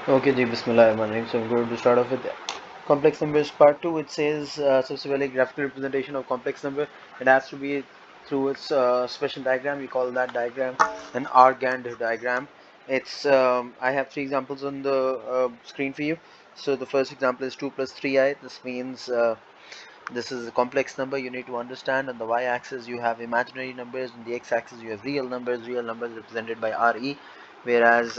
Okay, ji Bismillahirrahmanirrahim. So I'm going to start off with complex numbers part 2. It says सबसे पहले graphical representation of complex number. It has to be through its special diagram. We call that diagram an Argand diagram. It's I have three examples on the screen for you. So the first example is 2 plus 3i. This means this is a complex number. You need to understand on the y-axis you have imaginary numbers, on the x-axis you have real numbers represented by RE, whereas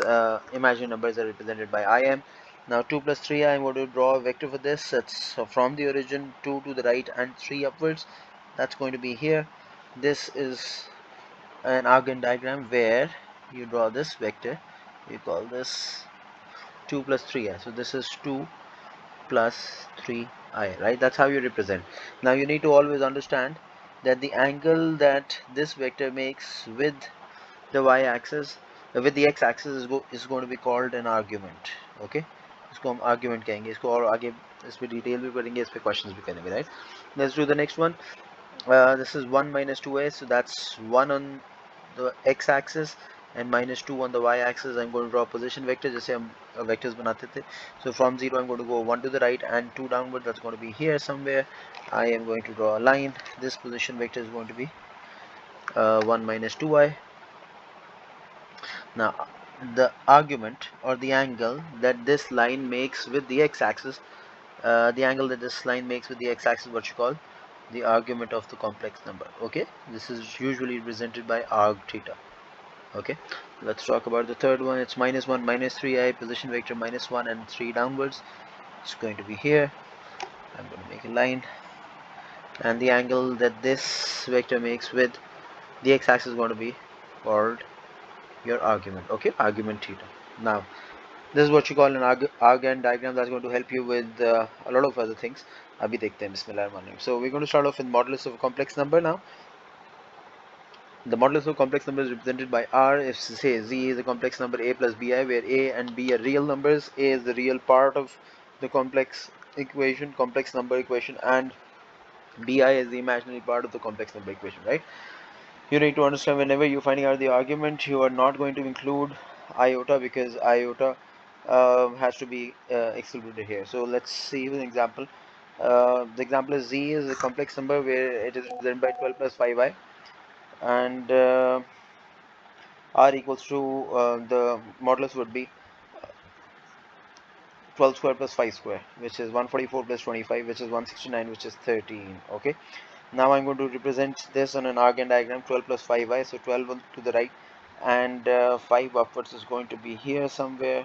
imaginary numbers are represented by IM. Now 2 plus 3, I'm going to draw a vector for this. It's from the origin 2 to the right and 3 upwards. That's going to be here. This is an Argand diagram where you draw this vector. You call this 2 plus 3i. So this is 2 plus 3i, right? That's how you represent. Now you need to always understand that the angle that this vector makes with the y-axis, with the x-axis is going to be called an argument. Okay, इसको हम argument कहेंगे. इसको और आगे इस पे detail भी पढ़ेंगे, इस पे क्वेश्चंस भी करेंगे, right? Let's do the next one. This is 1 minus 2a, so that's 1 on the x-axis and minus 2 on the y-axis. I'm going to draw a position vector जैसे हम vectors बनाते थे. So from 0 I'm going to go 1 to the right and 2 downward. That's going to be here somewhere. I am going to draw a line. This position vector is going to be 1 minus 2i. Now the argument or the angle that this line makes with the x-axis, the angle that this line makes with the x-axis, what you call the argument of the complex number. Okay, this is usually represented by arg theta. Okay, let's talk about the third one. It's minus 1 minus 3i, position vector minus 1 and 3 downwards. It's going to be here. I'm going to make a line, and the angle that this vector makes with the x-axis is going to be called your argument. Okay, argument theta. Now this is what you call an Argand diagram. That's going to help you with a lot of other things. Abhi dekhte hain. Bismillahirrahmanirrahim. So we're going to start off with modulus of a complex number now. The modulus of complex number is represented by R. If say Z is a complex number a plus bi, where a and b are real numbers, a is the real part of the complex equation, complex number equation, and bi is the imaginary part of the complex number equation, right? You need to understand whenever you're finding out the argument, you are not going to include iota because iota has to be excluded here. So let's see an example. The example is Z is a complex number where it is represented by 12 plus 5i, and R equals to the modulus would be 12 square plus 5 square, which is 144 plus 25, which is 169, which is 13. Okay, now I'm going to represent this on an Argand diagram. 12 plus 5i, so 12 to the right and 5 upwards is going to be here somewhere.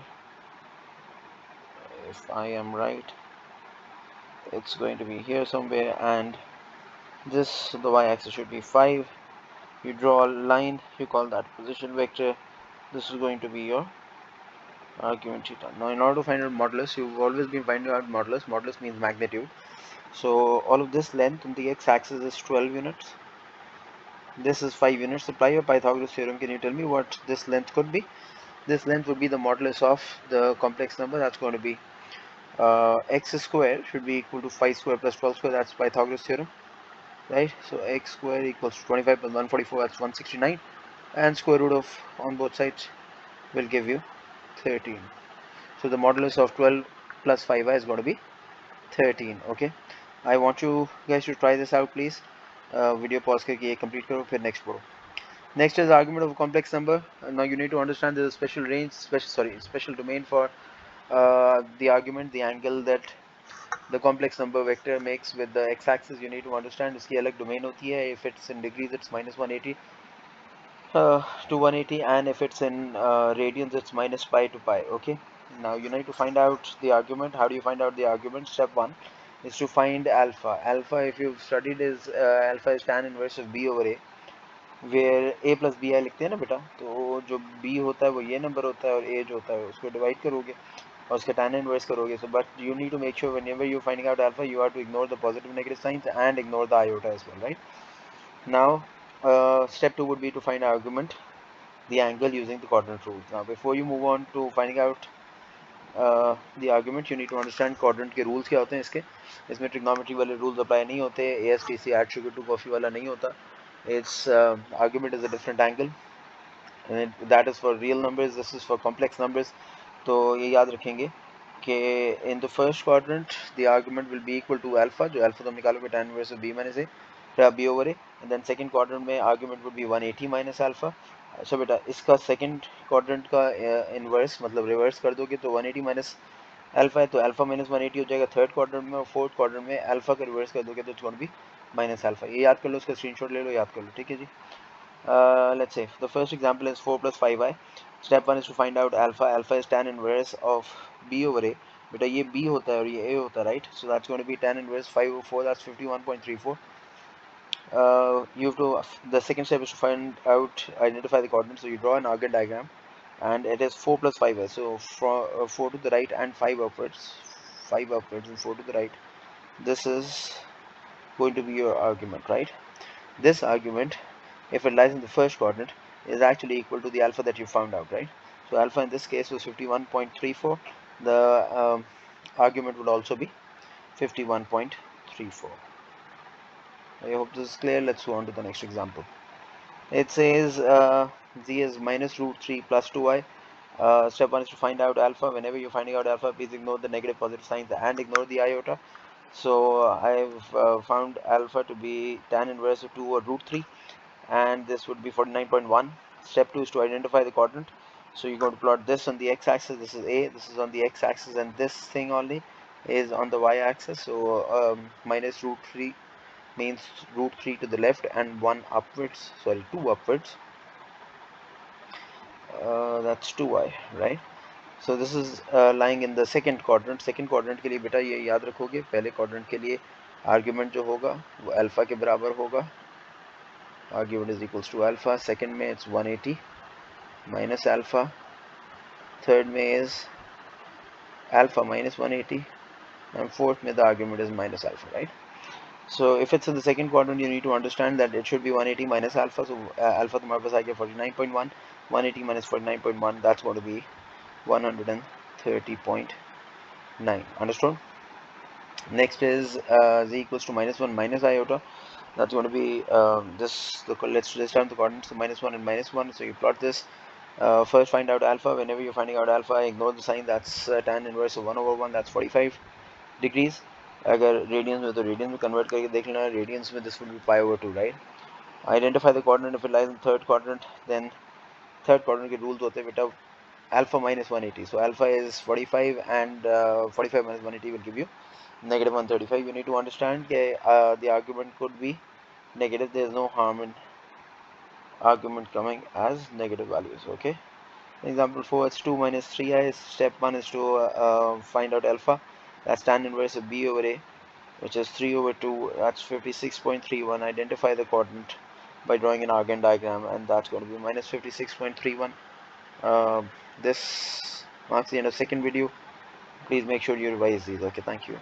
If I am right, it's going to be here somewhere, and this, the y-axis should be 5. You draw a line, you call that position vector. This is going to be your argument theta. Now in order to find out modulus, you've always been finding out modulus. Modulus means magnitude. So all of this length on the x-axis is 12 units. This is 5 units. Apply your Pythagoras theorem. Can you tell me what this length could be? This length would be the modulus of the complex number. That's going to be x square should be equal to 5 square plus 12 square. That's Pythagoras theorem, right? So x square equals to 25 plus 144. That's 169, and square root of on both sides will give you 13. So the modulus of 12 plus 5i is going to be 13. Okay, I want you guys to try this out, please. Video pause करके ये complete करो, फिर next पढ़ो. Next is argument of a complex number. Now you need to understand there's a special range, special domain for the argument, the angle that the complex number vector makes with the x-axis. You need to understand इसकी अलग domain होती है. If it's in degrees, it's minus 180 to 180, and if it's in radians, it's minus pi to pi. Okay. Now you need to find out the argument. How do you find out the argument? Step 1 is to find alpha. Alpha, if you've studied, is alpha is tan inverse of b over a, where A plus B I लिखते हैं ना बेटा, तो जो B होता है वो ये नंबर होता है और ए जो होता है उसको डिवाइड करोगे और उसका tan इनवर्स करोगे. So but you need to make sure whenever you finding out alpha you have to ignore the positive negative signs and ignore the iota as well, right? Now step 2 would be to find argument, the angle, using the quadrant rules. Now before you move on to finding out the argument, you need to understand quadrant के rules क्या होते हैं. इसमें trigonometry वाले rules apply नहीं होते, ASTC add sugar to coffee वाला नहीं होता. Its argument is a different angle, and that is for real numbers. This is for complex numbers. तो ये याद रखेंगे कि in the first quadrant the argument will be equal to alpha, जो alpha तो हम निकालोगे tan inverse B minus A B over A, and then second quadrant में argument would be 180 minus alpha. अच्छा बेटा, इसका सेकंड क्वाड्रेंट का inverse मतलब रिवर्स कर दोगे तो 180 माइनस अल्फा है, तो अल्फा माइनस 180 हो जाएगा थर्ड क्वाड्रेंट में, और फोर्थ क्वाड्रेंट में अल्फा का रिवर्स कर दोगे तो it's going to be minus alpha. ये याद कर लो, उसका स्क्रीनशॉट ले लो, याद कर लो, ठीक है जी। Let's say the first example is 4 plus 5i. Step 1 is to find out alpha. Alpha is tan inverse of b over a. बेटा ये b होता है और ये a होता है, right? So that's going to be tan inverse 5 over 4, that's 51.34. You have to, the second step is to find out, identify the coordinates. So you draw an Argand diagram, and it is 4 plus 5i. So from 4 to the right and 5 upwards, 5 upwards and 4 to the right. This is going to be your argument, right? This argument, if it lies in the first quadrant, is actually equal to the alpha that you found out, right? So alpha in this case was 51.34. The argument would also be 51.34. I hope this is clear. Let's go on to the next example. It says z is minus root 3 plus 2i. Step 1 is to find out alpha. Whenever you're finding out alpha, please ignore the negative positive signs and ignore the iota. So I've found alpha to be tan inverse of 2 or root 3, and this would be 49.1. Step 2 is to identify the quadrant. So you're going to plot this on the x-axis. This is a, this is on the x-axis, and this thing only is on the y-axis. So minus root 3 means root 3 to the left and 1 upwards, sorry, 2 upwards. That's 2i, right? So this is lying in the second quadrant. Second quadrant के लिए बेटा ये याद रखोगे, पहले quadrant के लिए argument जो होगा वो अल्फा के बराबर होगा, argument is equals to alpha. Second में it's 180 minus alpha. Third में is alpha minus 180, and fourth में the argument is minus alpha, right? So if it's in the second quadrant, you need to understand that it should be 180 minus alpha. So alpha तुम्हारे पास आ गया 49.1, 180 minus 49.1, that's going to be 130.9. Understood? Next is z equals to minus 1 minus iota. That's going to be this. Let's list down the coordinates, so minus 1 and minus 1. So you plot this. First find out alpha. Whenever you're finding out alpha, ignore the sign. That's tan inverse of 1 over 1. That's 45 degrees. अगर radiance में तो radiance में convert करके देख लेना, radiance में this would be pi over 2, right? Identify the coordinate. If it lies in third quadrant, then third quadrant के rules होते हैं बेटा alpha minus 180. So alpha is 45, and 45 minus 180 will give you negative 135. You need to understand that the argument could be negative. There is no harm in argument coming as negative values. Okay. Example 4, it's 2 minus 3i. Step 1 is to find out alpha. That's tan inverse of b over a, which is 3 over 2. That's 56.31. Identify the coordinate by drawing an Argand diagram, and that's going to be minus 56.31. This marks the end of second video. Please make sure you revise these. Okay, thank you.